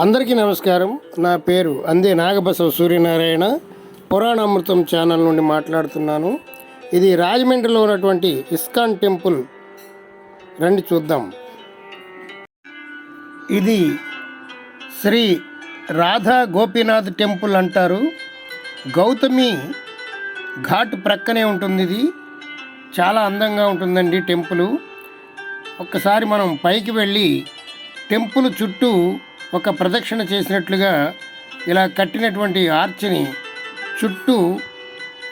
అందరికీ నమస్కారం. నా పేరు అందే నాగబసవ సూర్యనారాయణ. పురాణామృతం ఛానల్ నుండి మాట్లాడుతున్నాను. ఇది రాజమండ్రిలో ఉన్నటువంటి ఇస్కాన్ టెంపుల్. రండి చూద్దాం. ఇది శ్రీ రాధా గోపీనాథ్ టెంపుల్ అంటారు. గౌతమి ఘాట్ ప్రక్కనే ఉంటుంది. ఇది చాలా అందంగా ఉంటుందండి టెంపుల్. ఒక్కసారి మనం పైకి వెళ్ళి టెంపుల్ చుట్టూ ఒక ప్రదక్షిణ చేసినట్లుగా ఇలా కట్టినటువంటి ఆర్చిని చుట్టూ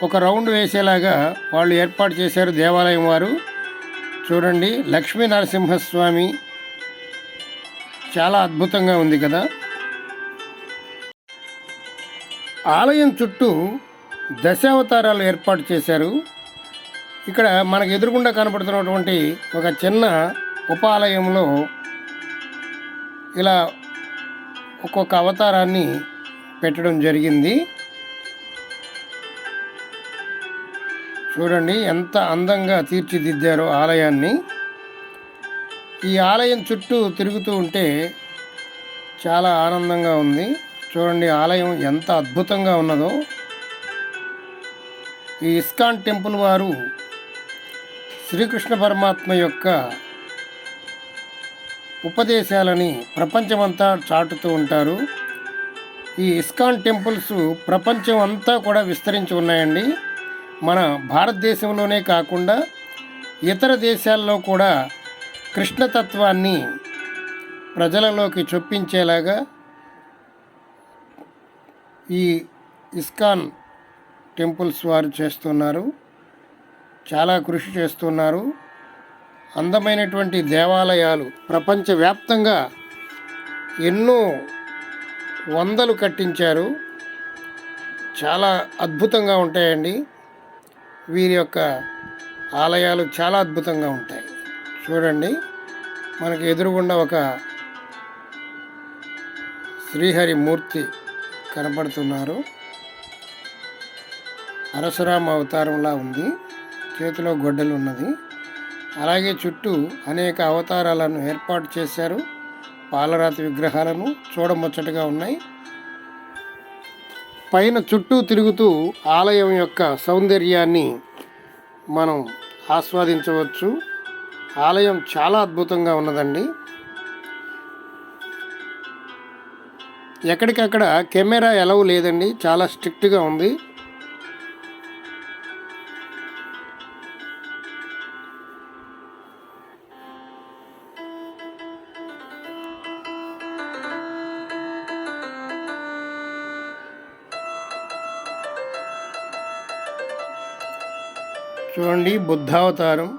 ఒక రౌండ్ వేసేలాగా వాళ్ళు ఏర్పాటు చేశారు దేవాలయం వారు. చూడండి, లక్ష్మీ నరసింహస్వామి చాలా అద్భుతంగా ఉంది కదా. ఆలయం చుట్టూ దశావతారాలు ఏర్పాటు చేశారు. ఇక్కడ మనకు ఎదురుగుండా కనపడుతున్నటువంటి ఒక చిన్న ఉపాలయంలో ఇలా ఒక్కొక్క అవతారాన్ని పెట్టడం జరిగింది. చూడండి ఎంత అందంగా తీర్చిదిద్దారో ఆలయాన్ని. ఈ ఆలయం చుట్టూ తిరుగుతూ ఉంటే చాలా ఆనందంగా ఉంది. చూడండి ఆలయం ఎంత అద్భుతంగా ఉన్నదో. ఈ ఇస్కాన్ టెంపుల్ వారు శ్రీకృష్ణ పరమాత్మ యొక్క ఉపదేశాలని ప్రపంచమంతా చాటుతూ ఉంటారు. ఈ ఇస్కాన్ టెంపుల్స్ ప్రపంచం అంతా కూడా విస్తరించి ఉన్నాయండి. మన భారతదేశంలోనే కాకుండా ఇతర దేశాల్లో కూడా కృష్ణతత్వాన్ని ప్రజలలోకి చొప్పించేలాగా ఈ ఇస్కాన్ టెంపుల్స్ వారు చేస్తున్నారు. చాలా కృషి చేస్తున్నారు. అందమైనటువంటి దేవాలయాలు ప్రపంచవ్యాప్తంగా ఎన్నో వందలు కట్టించారు. చాలా అద్భుతంగా ఉంటాయండి. వీరి యొక్క ఆలయాలు చాలా అద్భుతంగా ఉంటాయి. చూడండి, మనకు ఎదురుగుండా ఒక శ్రీహరి మూర్తి కనపడుతున్నారు. పరశురామ అవతారంలా ఉంది. చేతిలో గొడ్డలు ఉన్నది. అలాగే చుట్టూ అనేక అవతారాలను ఏర్పాటు చేశారు. పాలరాతి విగ్రహాలను చూడముచ్చటగా ఉన్నాయి. పైన చుట్టూ తిరుగుతూ ఆలయం యొక్క సౌందర్యాన్ని మనం ఆస్వాదించవచ్చు. ఆలయం చాలా అద్భుతంగా ఉన్నదండి. ఎక్కడికక్కడ కెమెరా ఎలవ్ లేదండి, చాలా స్ట్రిక్ట్గా ఉంది. చూడండి, బుద్ధావతారం.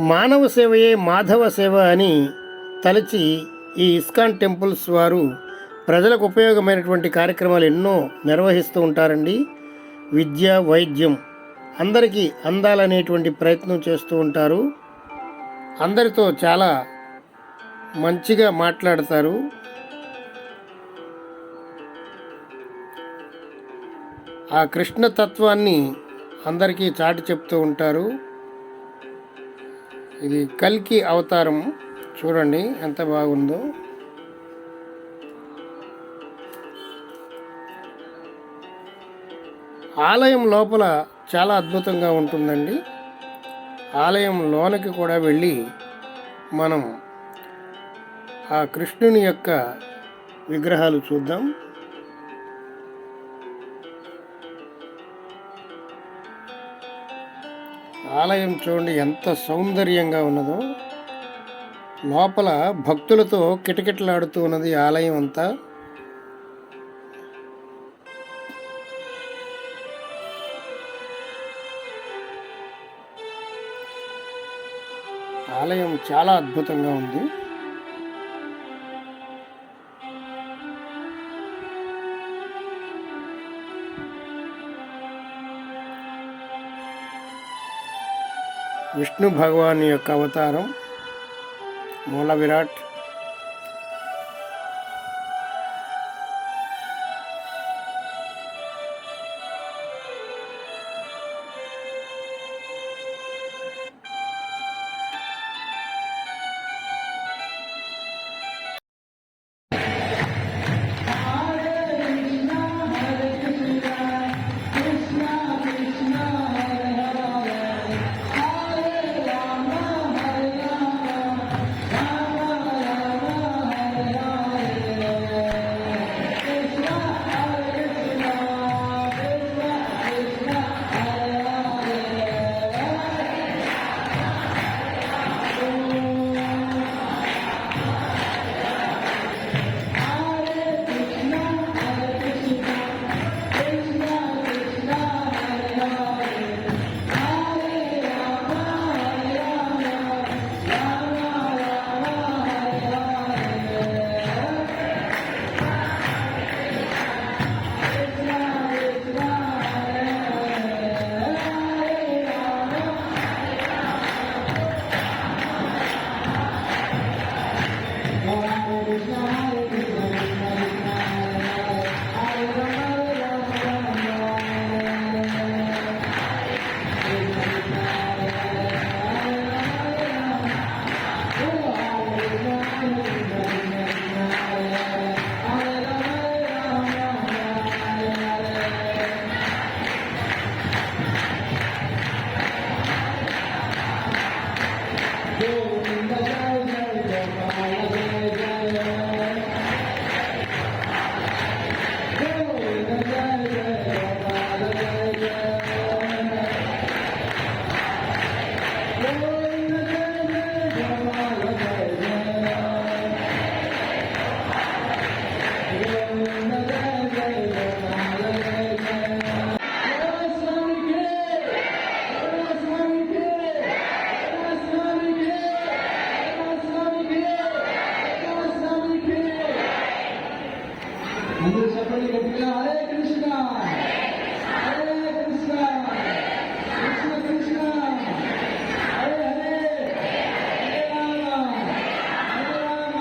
మానవ సేవయే మాధవ సేవ అని తలచి ఈ ఇస్కాన్ టెంపుల్స్ వారు ప్రజలకు ఉపయోగమైనటువంటి కార్యక్రమాలు ఎన్నో నిర్వహిస్తూ ఉంటారండి. విద్య, వైద్యం అందరికీ అందాలనేటువంటి ప్రయత్నం చేస్తూ ఉంటారు. అందరితో చాలా మంచిగా మాట్లాడతారు. ఆ కృష్ణతత్వాన్ని అందరికీ చాటి చెప్తూ ఉంటారు. ఇది కల్కి అవతారం. చూడండి ఎంత బాగుందో. ఆలయం లోపల చాలా అద్భుతంగా ఉంటుందండి. ఆలయం లోనికి కూడా వెళ్ళి మనం ఆ కృష్ణుని యొక్క విగ్రహాలు చూద్దాం. ఆలయం చూడండి ఎంత సౌందర్యంగా ఉన్నదో. లోపల భక్తులతో కిటకిటలాడుతూ ఉన్నది ఆలయం అంతా. ఆలయం చాలా అద్భుతంగా ఉంది. విష్ణు భగవాన్ యొక్క అవతారం మూల విరాట్. అందరూ చెప్పండి గట్టిగా, హరే కృష్ణ హరే కృష్ణ కృష్ణ కృష్ణ హరే హరే హరే రామ హరే రామ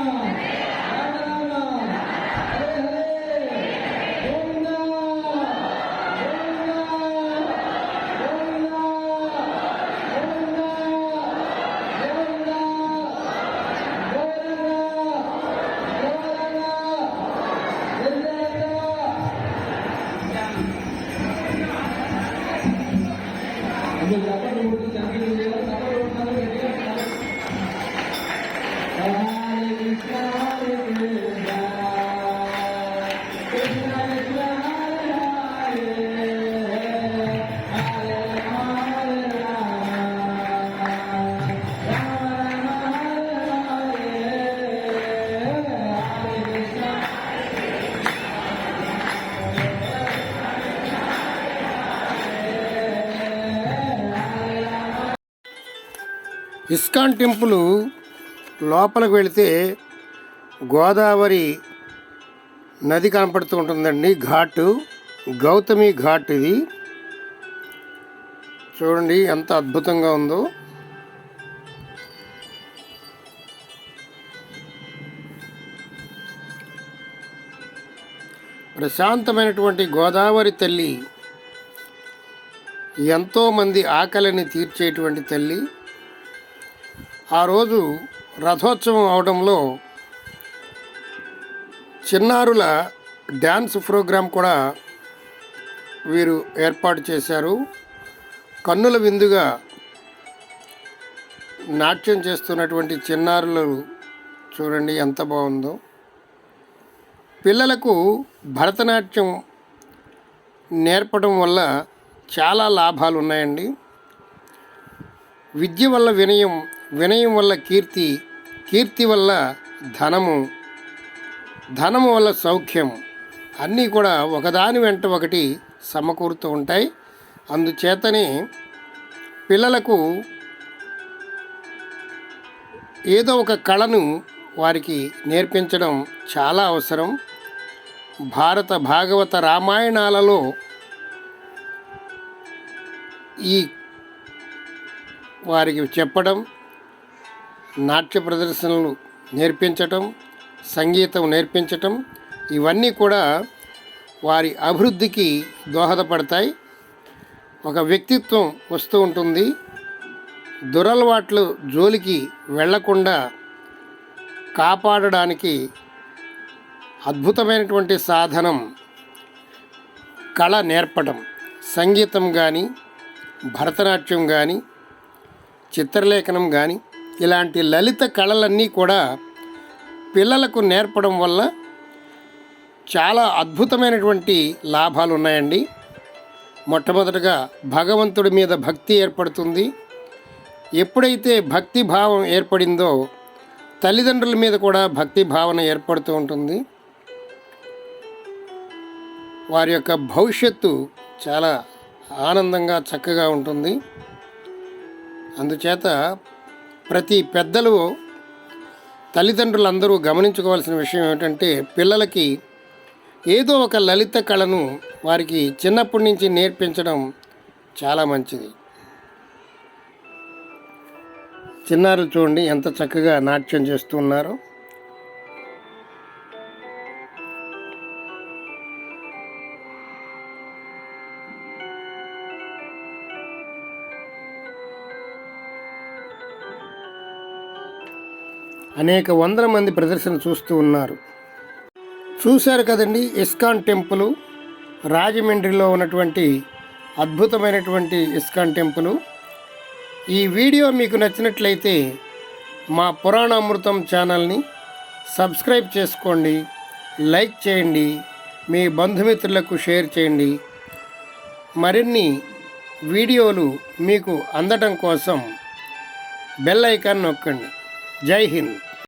రామ రామ హరే హరే గోవింద గోవింద గోవింద గోవింద ఇస్కాన్ టెంపుల్ లోపలికి వెళితే గోదావరి నది కనపడుతూ ఉంటుందండి. ఘాటు గౌతమి ఘాట్ ఇది. చూడండి ఎంత అద్భుతంగా ఉందో. ప్రశాంతమైనటువంటి గోదావరి తల్లి ఎంతోమంది ఆకలిని తీర్చేటువంటి తల్లి. ఆ రోజు రథోత్సవం అవడంలో చిన్నారుల డ్యాన్స్ ప్రోగ్రాం కూడా వీరు ఏర్పాటు చేశారు. కన్నుల విందుగా నాట్యం చేస్తున్నటువంటి చిన్నారులు చూడండి ఎంత బాగుందో. పిల్లలకు భరతనాట్యం నేర్పడం వల్ల చాలా లాభాలు ఉన్నాయండి. విద్య వల్ల వినయం, వినయం వల్ల కీర్తి, కీర్తి వల్ల ధనము, ధనము వల్ల సౌఖ్యం, అన్నీ కూడా ఒకదాని వెంట ఒకటి సమకూరుతూ ఉంటాయి. అందుచేతనే పిల్లలకు ఏదో ఒక కళను వారికి నేర్పించడం చాలా అవసరం. భారత భాగవత రామాయణాలలో వారికి చెప్పడం, నాట్య ప్రదర్శనలు నేర్పించటం, సంగీతం నేర్పించటం, ఇవన్నీ కూడా వారి అభివృద్ధికి దోహదపడతాయి. ఒక వ్యక్తిత్వం వస్తూ ఉంటుంది. దురలవాట్లు జోలికి వెళ్లకుండా కాపాడడానికి అద్భుతమైనటువంటి సాధనం కళ నేర్పడం. సంగీతం కానీ, భరతనాట్యం కానీ, చిత్రలేఖనం కానీ, ఇలాంటి లలిత కళలన్నీ కూడా పిల్లలకు నేర్పడం వల్ల చాలా అద్భుతమైనటువంటి లాభాలు ఉన్నాయండి. మొట్టమొదటగా భగవంతుడి మీద భక్తి ఏర్పడుతుంది. ఎప్పుడైతే భక్తి భావం ఏర్పడిందో తల్లిదండ్రుల మీద కూడా భక్తి భావన ఏర్పడుతూ ఉంటుంది. వారి యొక్క భవిష్యత్తు చాలా ఆనందంగా చక్కగా ఉంటుంది. అందుచేత ప్రతి పెద్దలు, తల్లిదండ్రులందరూ గమనించుకోవాల్సిన విషయం ఏమిటంటే, పిల్లలకి ఏదో ఒక లలిత కళను వారికి చిన్నప్పటి నుంచి నేర్పించడం చాలా మంచిది. చిన్నారులు చూడండి ఎంత చక్కగా నాట్యం చేస్తున్నారో. అనేక వందల మంది ప్రదర్శన చూస్తూ ఉన్నారు. చూశారు కదండి, ఇస్కాన్ టెంపుల్, రాజమండ్రిలో ఉన్నటువంటి అద్భుతమైనటువంటి ఇస్కాన్ టెంపుల్. ఈ వీడియో మీకు నచ్చినట్లయితే మా పురాణామృతం ఛానల్ని సబ్స్క్రైబ్ చేసుకోండి, లైక్ చేయండి, మీ బంధుమిత్రులకు షేర్ చేయండి. మరిన్ని వీడియోలు మీకు అందడం కోసం బెల్ ఐకాన్ నొక్కండి. జై హింద్.